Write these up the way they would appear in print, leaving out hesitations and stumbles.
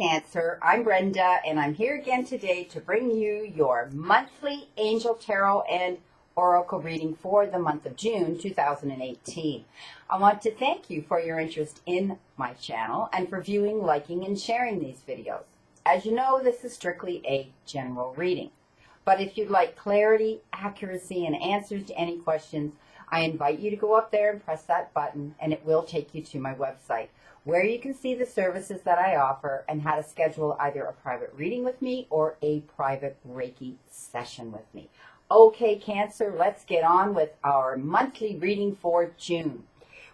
Cancer. I'm Brenda, and I'm here again today to bring you your monthly Angel Tarot and Oracle reading for the month of June 2018. I want to thank you for your interest in my channel and for viewing, liking, and sharing these videos. As you know, this is strictly a general reading. But if you'd like clarity, accuracy, and answers to any questions, I invite you to go up there and press that button, and it will take you to my website, where you can see the services that I offer and how to schedule either a private reading with me or a private Reiki session with me. Okay, Cancer, let's get on with our monthly reading for June.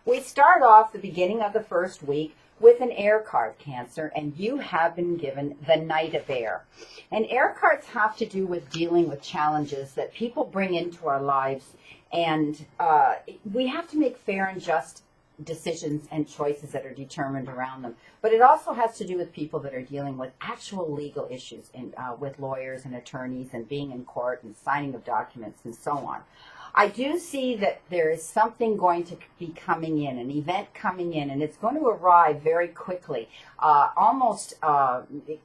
We start off the beginning of the first week with an air card, Cancer, and you have been given the Knight of Air. And air cards have to do with dealing with challenges that people bring into our lives, and we have to make fair and just decisions and choices that are determined around them. But it also has to do with people that are dealing with actual legal issues and with lawyers and attorneys and being in court and signing of documents and so on. I do see that there is something going to be coming in, an event coming in, and it's going to arrive very quickly, almost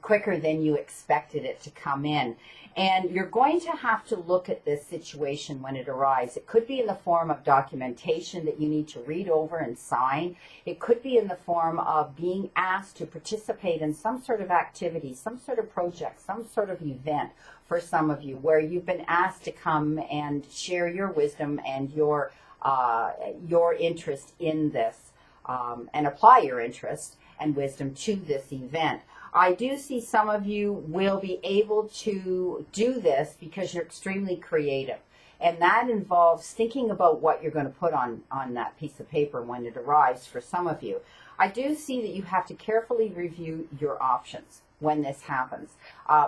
quicker than you expected it to come in. And you're going to have to look at this situation when it arrives. It could be in the form of documentation that you need to read over and sign. It could be in the form of being asked to participate in some sort of activity, some sort of project, some sort of event for some of you, where you've been asked to come and share your wisdom and your interest in this, and apply your interest and wisdom to this event. I do see some of you will be able to do this because you're extremely creative. And that involves thinking about what you're going to put on that piece of paper when it arrives for some of you. I do see that you have to carefully review your options when this happens.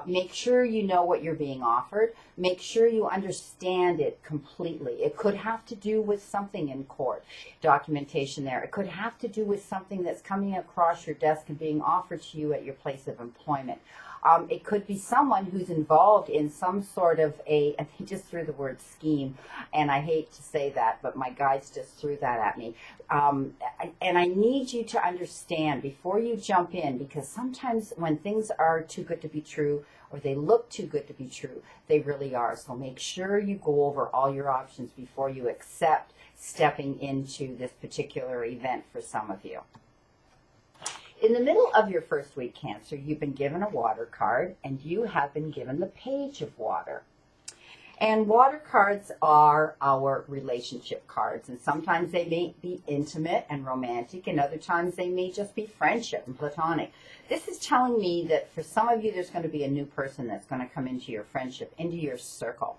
Make sure you know what you're being offered. Make sure you understand it completely. It could have to do with something in court, documentation there. It could have to do with something that's coming across your desk and being offered to you at your place of employment. It could be someone who's involved in some sort of I just threw the word scheme, and I hate to say that, but my guides just threw that at me. And I need you to understand before you jump in, because sometimes when things are too good to be true, or they look too good to be true, they really are. So make sure you go over all your options before you accept stepping into this particular event for some of you. In the middle of your first week, Cancer, you've been given a water card, and you have been given the Page of Water. And water cards are our relationship cards, and sometimes they may be intimate and romantic, and other times they may just be friendship and platonic. This is telling me that for some of you, there's going to be a new person that's going to come into your friendship, into your circle,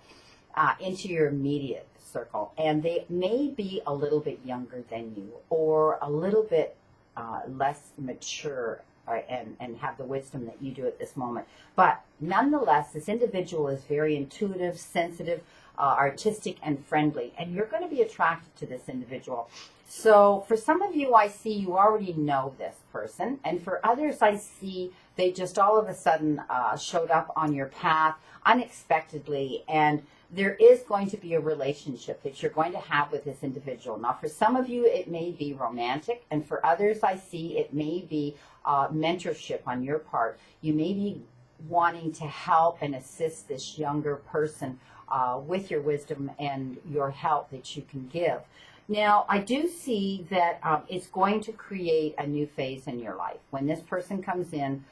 into your immediate circle, and they may be a little bit younger than you, or a little bit less mature and have the wisdom that you do at this moment. But nonetheless, this individual is very intuitive, sensitive, artistic, and friendly, and you're going to be attracted to this individual. So for some of you, I see you already know this person, and for others, I see they just all of a sudden showed up on your path unexpectedly, and there is going to be a relationship that you're going to have with this individual. Now, for some of you, it may be romantic, and for others, I see it may be mentorship on your part. You may be wanting to help and assist this younger person with your wisdom and your help that you can give. Now, I do see that it's going to create a new phase in your life. When this person comes in,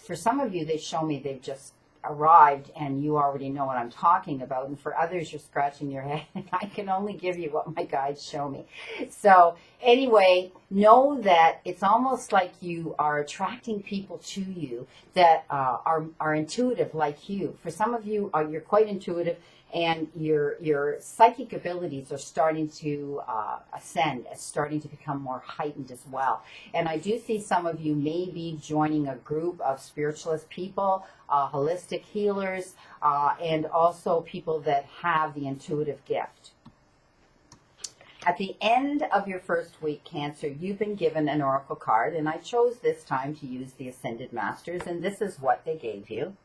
for some of you, they show me they've just arrived and you already know what I'm talking about, and for others you're scratching your head. I can only give you what my guides show me. So anyway, know that it's almost like you are attracting people to you that are intuitive like you. For some of you, you're quite intuitive, and your psychic abilities are starting to ascend, starting to become more heightened as well. And I do see some of you may be joining a group of spiritualist people, holistic healers, and also people that have the intuitive gift. At the end of your first week, Cancer, you've been given an oracle card, and I chose this time to use the Ascended Masters, and this is what they gave you.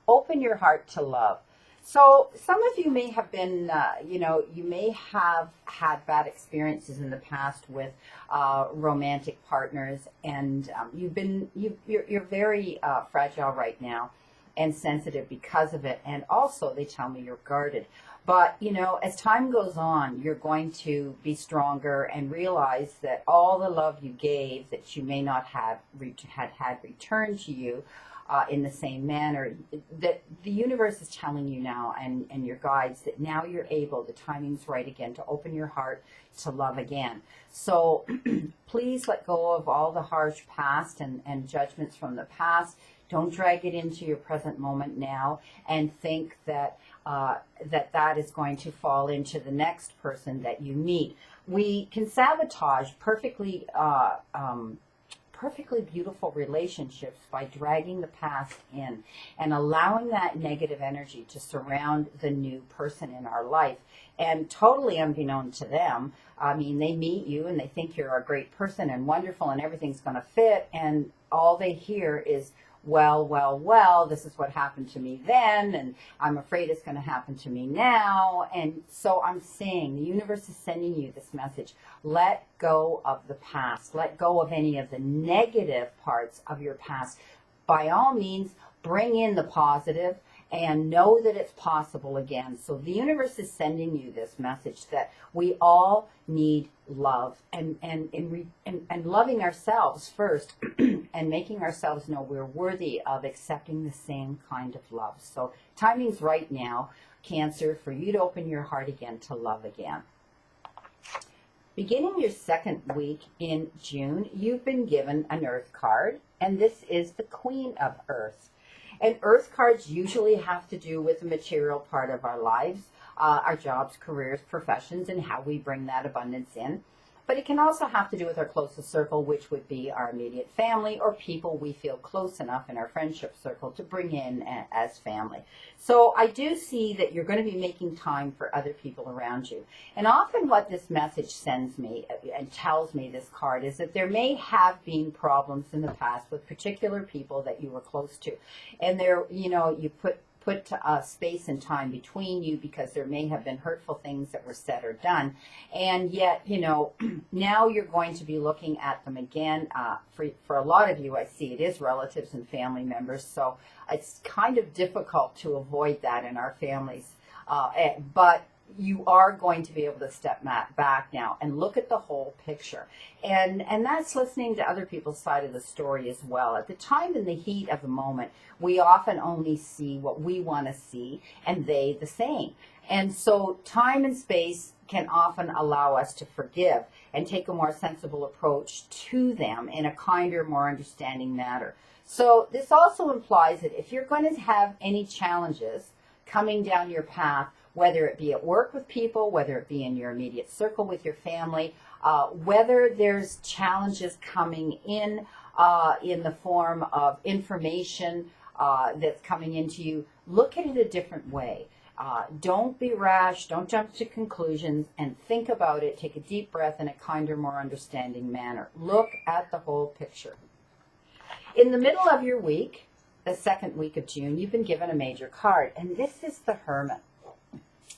Open your heart to love. So some of you may have been, you may have had bad experiences in the past with romantic partners, and you're very fragile right now and sensitive because of it. And also, they tell me you're guarded. But, as time goes on, you're going to be stronger and realize that all the love you gave that you may not have had returned to you in the same manner, that the universe is telling you now, and your guides, that now you're able, the timing's right again, to open your heart to love again. So please let go of all the harsh past and judgments from the past. Don't drag it into your present moment now and think that that is going to fall into the next person that you meet. We can sabotage perfectly beautiful relationships by dragging the past in and allowing that negative energy to surround the new person in our life. And totally unbeknown to them, I mean, they meet you and they think you're a great person and wonderful and everything's going to fit, and all they hear is, well, this is what happened to me then, and I'm afraid it's going to happen to me now. And so I'm saying the universe is sending you this message. Let go of the past. Let go of any of the negative parts of your past. By all means, bring in the positive and know that it's possible again. So the universe is sending you this message that we all need love, and loving ourselves first and making ourselves know we're worthy of accepting the same kind of love. So timing's right now, Cancer, for you to open your heart again to love again. Beginning your second week in June, you've been given an Earth card, and this is the Queen of Earth. And Earth cards usually have to do with the material part of our lives, our jobs, careers, professions, and how we bring that abundance in. But it can also have to do with our closest circle, which would be our immediate family or people we feel close enough in our friendship circle to bring in as family. So I do see that you're going to be making time for other people around you. And often what this message sends me and tells me, this card, is that there may have been problems in the past with particular people that you were close to. And there, you put space and time between you because there may have been hurtful things that were said or done. And yet, now you're going to be looking at them again. For a lot of you, I see it is relatives and family members. So it's kind of difficult to avoid that in our families. But you are going to be able to step back now and look at the whole picture. And that's listening to other people's side of the story as well. At the time, in the heat of the moment, we often only see what we want to see, and they the same. And so time and space can often allow us to forgive and take a more sensible approach to them in a kinder, more understanding manner. So this also implies that if you're going to have any challenges coming down your path, whether it be at work with people, whether it be in your immediate circle with your family, whether there's challenges coming in the form of information that's coming into you, look at it a different way. Don't be rash, don't jump to conclusions, and think about it. Take a deep breath in a kinder, more understanding manner. Look at the whole picture. In the middle of your week, the second week of June, you've been given a major card, and this is the Hermit.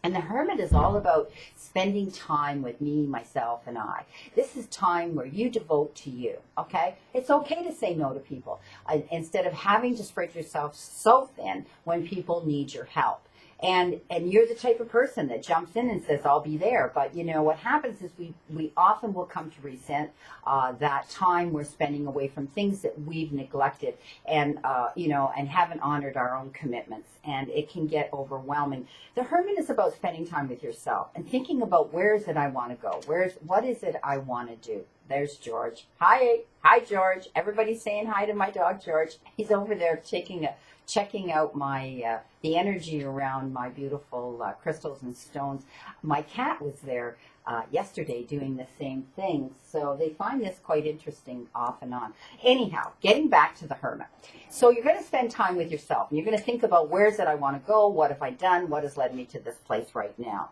And the Hermit is all about spending time with me, myself, and I. This is time where you devote to you, okay? It's okay to say no to people instead of having to spread yourself so thin when people need your help. And you're the type of person that jumps in and says, I'll be there. But, what happens is we often will come to resent that time we're spending away from things that we've neglected and haven't honored our own commitments. And it can get overwhelming. The Hermit is about spending time with yourself and thinking about, where is it I want to go? What is it I want to do? There's George. Hi, George. Everybody's saying hi to my dog, George. He's over there checking out my the energy around my beautiful crystals and stones. My cat was there yesterday doing the same thing, so they find this quite interesting off and on. Anyhow, getting back to the Hermit. So you're going to spend time with yourself, and you're going to think about, where is it I want to go? What have I done? What has led me to this place right now?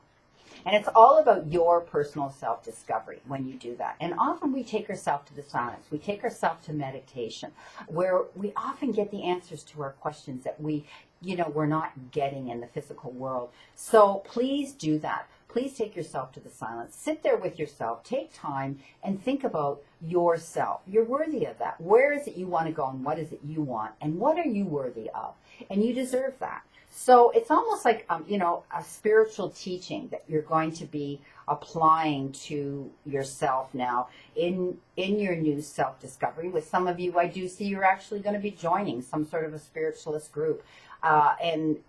And it's all about your personal self-discovery when you do that. And often we take ourselves to the silence. We take ourselves to meditation, where we often get the answers to our questions that we're not getting in the physical world. So please do that. Please take yourself to the silence. Sit there with yourself. Take time and think about yourself. You're worthy of that. Where is it you want to go, and what is it you want, and what are you worthy of? And you deserve that. So it's almost like, a spiritual teaching that you're going to be applying to yourself now in your new self-discovery. With some of you, I do see you're actually going to be joining some sort of a spiritualist group,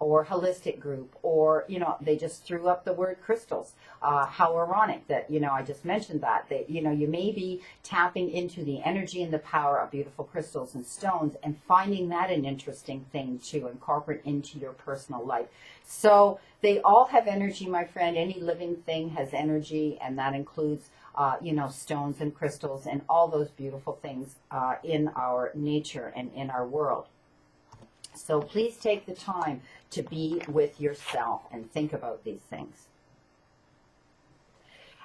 or holistic group, or, they just threw up the word crystals. How ironic that, I just mentioned that you may be tapping into the energy and the power of beautiful crystals and stones and finding that an interesting thing to incorporate into your personal life. So they all have energy, my friend. Any living thing has energy, and that includes stones and crystals and all those beautiful things in our nature and in our world. So please take the time to be with yourself and think about these things.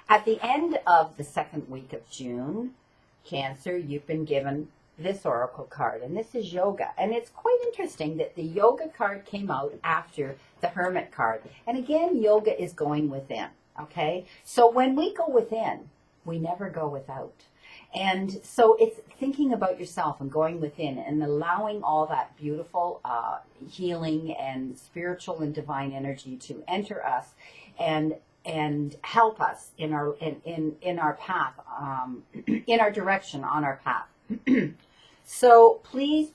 At the end of the second week of June, Cancer, you've been given this oracle card, and this is yoga. And it's quite interesting that the yoga card came out after the hermit card. And again, yoga is going within, okay? So when we go within, we never go without. And so it's thinking about yourself and going within and allowing all that beautiful healing and spiritual and divine energy to enter us and help us in our path, in our direction on our path. So please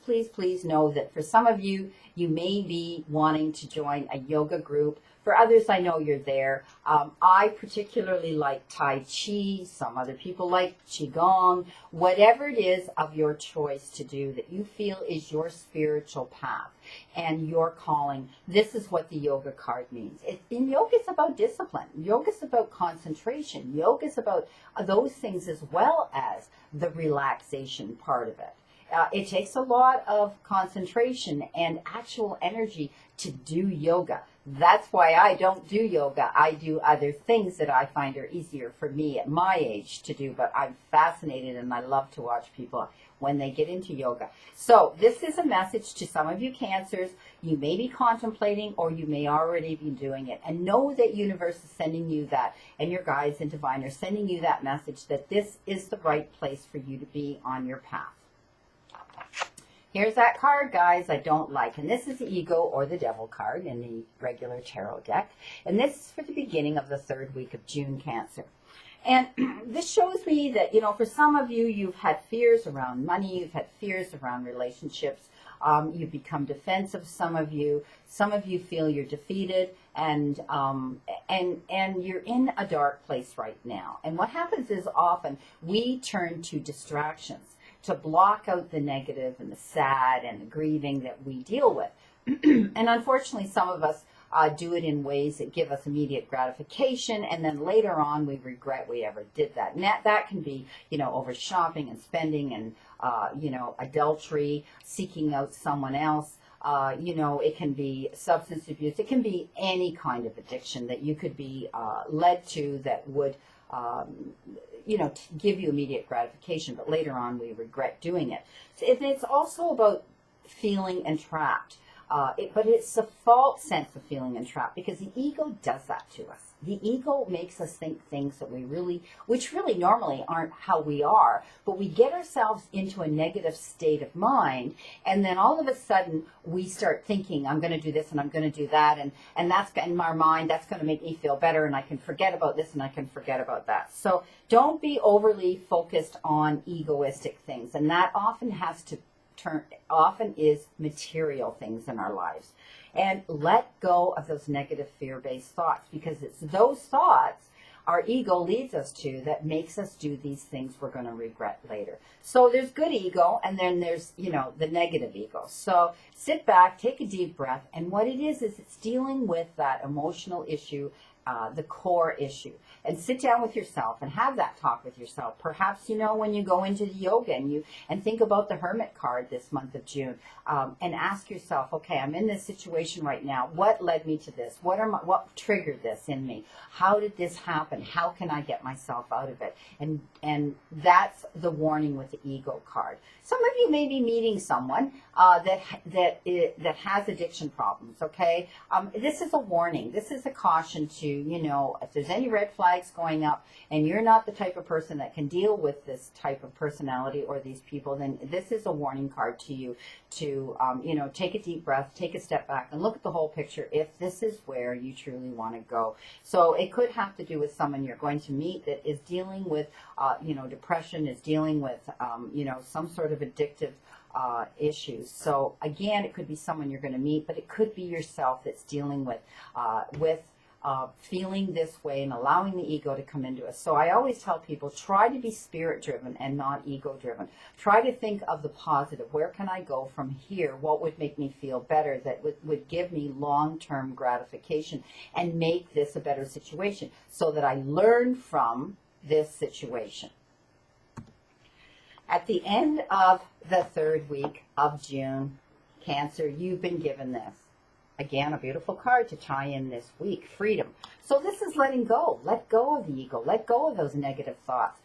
know that for some of you, you may be wanting to join a yoga group. For others, I know you're there. I particularly like Tai Chi. Some other people like Qigong. Whatever it is of your choice to do that you feel is your spiritual path and your calling, this is what the yoga card means. In yoga, it's about discipline. Yoga is about concentration. Yoga is about those things as well as the relaxation part of it. It takes a lot of concentration and actual energy to do yoga. That's why I don't do yoga. I do other things that I find are easier for me at my age to do, but I'm fascinated and I love to watch people when they get into yoga. So this is a message to some of you Cancers. You may be contemplating, or you may already be doing it. And know that universe is sending you that, and your guides and divine are sending you that message that this is the right place for you to be on your path. Here's that card, guys, I don't like. And this is the ego or the devil card in the regular tarot deck. And this is for the beginning of the third week of June, Cancer. And this shows me that, for some of you, you've had fears around money. You've had fears around relationships. You've become defensive, some of you. Some of you feel you're defeated, and you're in a dark place right now. And what happens is often we turn to distractions to block out the negative and the sad and the grieving that we deal with. And unfortunately, some of us do it in ways that give us immediate gratification, and then later on we regret we ever did that. And that can be, over shopping and spending and, adultery, seeking out someone else. It can be substance abuse. It can be any kind of addiction that you could be led to that would to give you immediate gratification, but later on we regret doing it. So it's also about feeling entrapped. But it's a false sense of feeling entrapped, because the ego does that to us. The ego makes us think things that which really normally aren't how we are, but we get ourselves into a negative state of mind, and then all of a sudden we start thinking, I'm going to do this and I'm going to do that, and that's in our mind, that's going to make me feel better, and I can forget about this and I can forget about that. So don't be overly focused on egoistic things, and that often is material things in our lives. And let go of those negative fear-based thoughts, because it's those thoughts our ego leads us to that makes us do these things we're going to regret later. So there's good ego, and then there's, the negative ego. So sit back, take a deep breath, and what it is it's dealing with that emotional issue the core issue, and sit down with yourself and have that talk with yourself. Perhaps, when you go into the yoga and think about the Hermit card this month of June, and ask yourself, okay, I'm in this situation right now. What led me to this? What triggered this in me? How did this happen? How can I get myself out of it? And that's the warning with the ego card. Some of you may be meeting someone that has addiction problems. Okay, this is a warning. This is a caution to, if there's any red flags going up and you're not the type of person that can deal with this type of personality or these people, then this is a warning card to you to, take a deep breath, take a step back and look at the whole picture if this is where you truly want to go. So it could have to do with someone you're going to meet that is dealing with, depression, is dealing with, some sort of addictive issues. So again, it could be someone you're going to meet, but it could be yourself that's dealing with feeling this way and allowing the ego to come into us. So I always tell people, try to be spirit driven and not ego driven. Try to think of the positive. Where can I go from here? What would make me feel better, that would give me long-term gratification and make this a better situation so that I learn from this situation. At the end of the third week of June, Cancer, you've been given this. Again, a beautiful card to tie in this week, freedom. So this is letting go. Let go of the ego. Let go of those negative thoughts.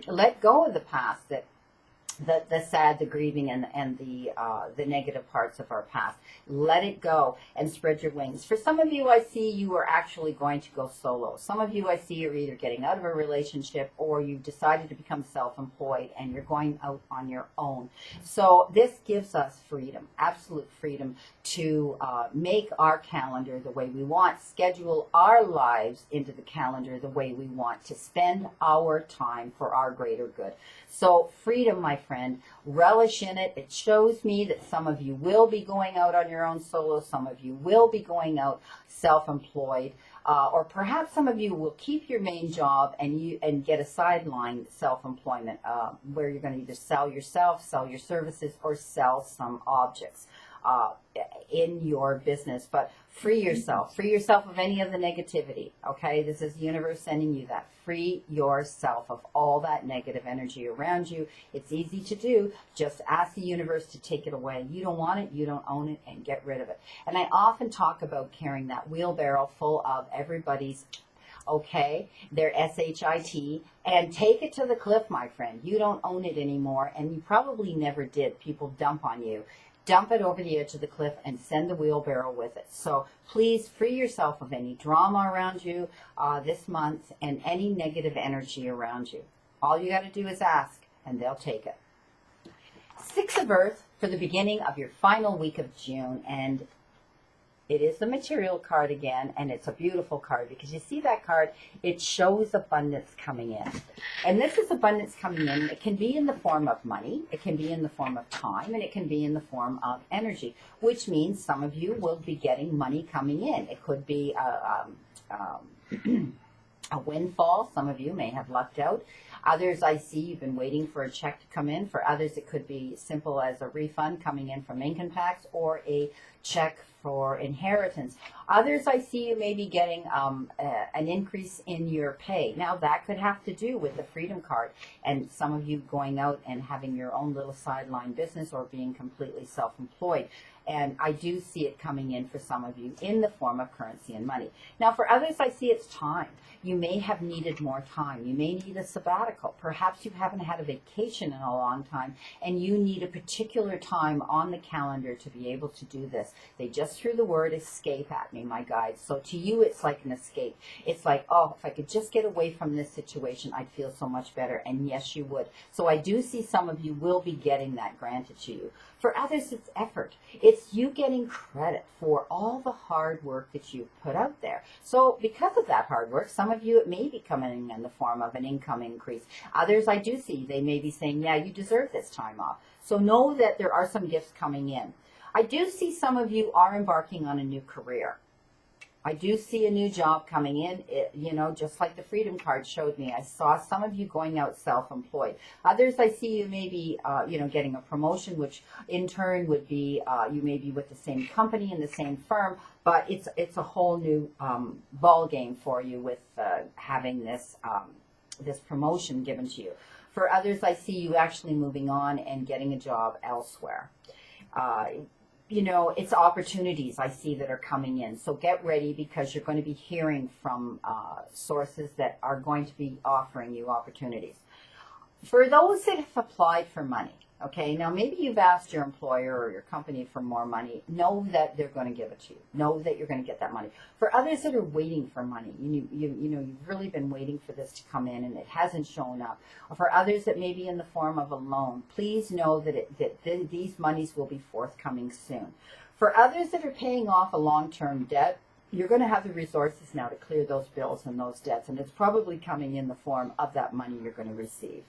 Let go of the past, the sad, the grieving, and the negative parts of our past. Let it go and spread your wings. For some of you, I see you are actually going to go solo. Some of you, I see you're either getting out of a relationship or you've decided to become self-employed and you're going out on your own. So this gives us freedom, absolute freedom to make our calendar the way we want, schedule our lives into the calendar the way we want, to spend our time for our greater good. So freedom, my friend, relish in it. It shows me that some of you will be going out on your own solo. Some of you will be going out self-employed. Or perhaps some of you will keep your main job and get a sideline self-employment where you're going to either sell yourself, sell your services, or sell some objects in your business. But free yourself of any of the negativity. Okay, this is the universe sending you that. Free yourself of all that negative energy around you. It's easy to do. Just ask the universe to take it away. You don't want it, you don't own it, and get rid of it. And I often talk about carrying that wheelbarrow full of everybody's their SHIT, and take it to the cliff, my friend. You don't own it anymore, and you probably never did. People dump on you. Dump it over the edge of the cliff and send the wheelbarrow with it. So please free yourself of any drama around you this month and any negative energy around you. All you got to do is ask, and they'll take it. Six of Earth for the beginning of your final week of June, and it is the material card again, and it's a beautiful card because you see that card, it shows abundance coming in. And this is abundance coming in. It can be in the form of money, it can be in the form of time, and it can be in the form of energy, which means some of you will be getting money coming in. It could be a windfall. Some of you may have lucked out. Others, I see you've been waiting for a check to come in. For others, it could be simple as a refund coming in from income tax or a check for inheritance. Others, I see you may be getting an increase in your pay. Now, that could have to do with the Freedom card and some of you going out and having your own little sideline business or being completely self-employed. And I do see it coming in for some of you in the form of currency and money. Now, for others, I see it's time. You may have needed more time. You may need a sabbatical. Perhaps you haven't had a vacation in a long time, and you need a particular time on the calendar to be able to do this. They just threw the word escape at me, my guides. So to you, it's like an escape. It's like, oh, if I could just get away from this situation, I'd feel so much better. And yes, you would. So I do see some of you will be getting that granted to you. For others, it's effort. It's you getting credit for all the hard work that you've put out there. So because of that hard work, some of you, it may be coming in the form of an income increase. Others, I do see, they may be saying, yeah, you deserve this time off. So know that there are some gifts coming in. I do see some of you are embarking on a new career. I do see a new job coming in, you know, just like the Freedom card showed me. I saw some of you going out self-employed. Others, I see you maybe, you know, getting a promotion, which in turn would be you may be with the same company and the same firm, but it's a whole new ball game for you with having this this promotion given to you. For others, I see you actually moving on and getting a job elsewhere. You know, it's opportunities I see that are coming in. So get ready, because you're going to be hearing from sources that are going to be offering you opportunities. For those that have applied for money, okay, now maybe you've asked your employer or your company for more money, know that they're going to give it to you. Know that you're going to get that money. For others that are waiting for money, you know, you've really been waiting for this to come in and it hasn't shown up. Or for others that may be in the form of a loan, please know that these monies will be forthcoming soon. For others that are paying off a long-term debt, you're going to have the resources now to clear those bills and those debts, and it's probably coming in the form of that money you're going to receive.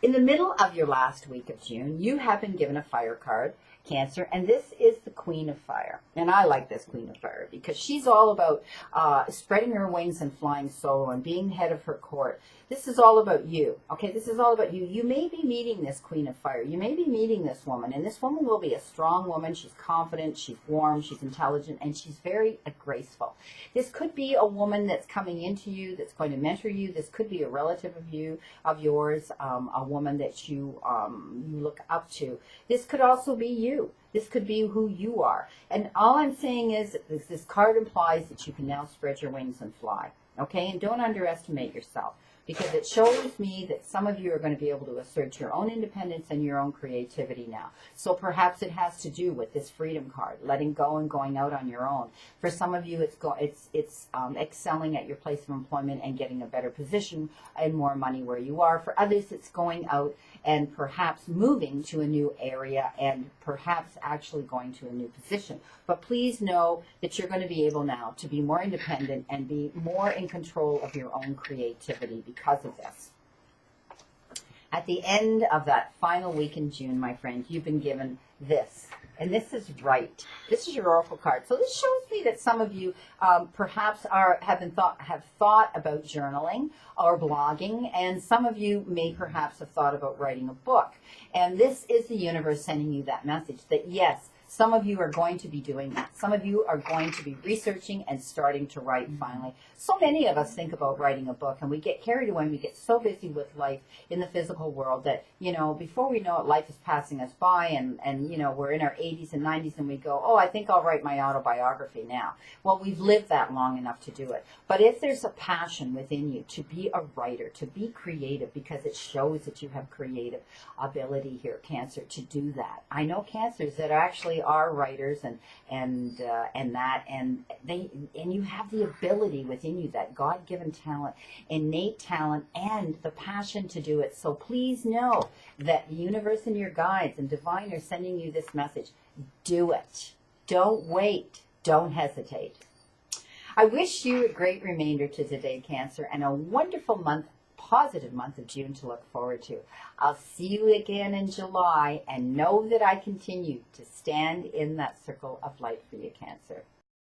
In the middle of your last week of June, you have been given a fire card, Cancer, and this is the Queen of Fire. And I like this Queen of Fire because she's all about spreading her wings and flying solo and being head of her court. This is all about you, okay? This is all about you. You may be meeting this Queen of Fire. You may be meeting this woman, and this woman will be a strong woman. She's confident, she's warm, she's intelligent, and she's very graceful. This could be a woman that's coming into you, that's going to mentor you. This could be a relative of yours, a woman that you look up to. This could also be you. This could be who you are. And all I'm saying is this card implies that you can now spread your wings and fly, okay? And don't underestimate yourself, because it shows me that some of you are going to be able to assert your own independence and your own creativity now. So perhaps it has to do with this Freedom card, letting go and going out on your own. For some of you, it's excelling at your place of employment and getting a better position and more money where you are. For others, it's going out and perhaps moving to a new area and perhaps actually going to a new position. But please know that you're going to be able now to be more independent and be more in control of your own creativity because of this. At the end of that final week in June, my friends, you've been given this. And this is right. This is your Oracle card. So this shows me that some of you perhaps have thought about journaling or blogging, and some of you may perhaps have thought about writing a book. And this is the universe sending you that message that yes, some of you are going to be doing that. Some of you are going to be researching and starting to write finally. So many of us think about writing a book, and we get carried away and we get so busy with life in the physical world that, you know, before we know it, life is passing us by, and you know, we're in our 80s and 90s and we go, oh, I think I'll write my autobiography now. Well, we've lived that long enough to do it. But if there's a passion within you to be a writer, to be creative, because it shows that you have creative ability here, Cancer, to do that. I know Cancers that actually are writers and you have the ability within you, that God-given talent, innate talent, and the passion to do it. So please know that the universe and your guides and divine are sending you this message. Do it. Don't wait. Don't hesitate. I wish you a great remainder to today, Cancer, and a wonderful month, positive month of June to look forward to. I'll see you again in July, and know that I continue to stand in that circle of light for you, Cancer.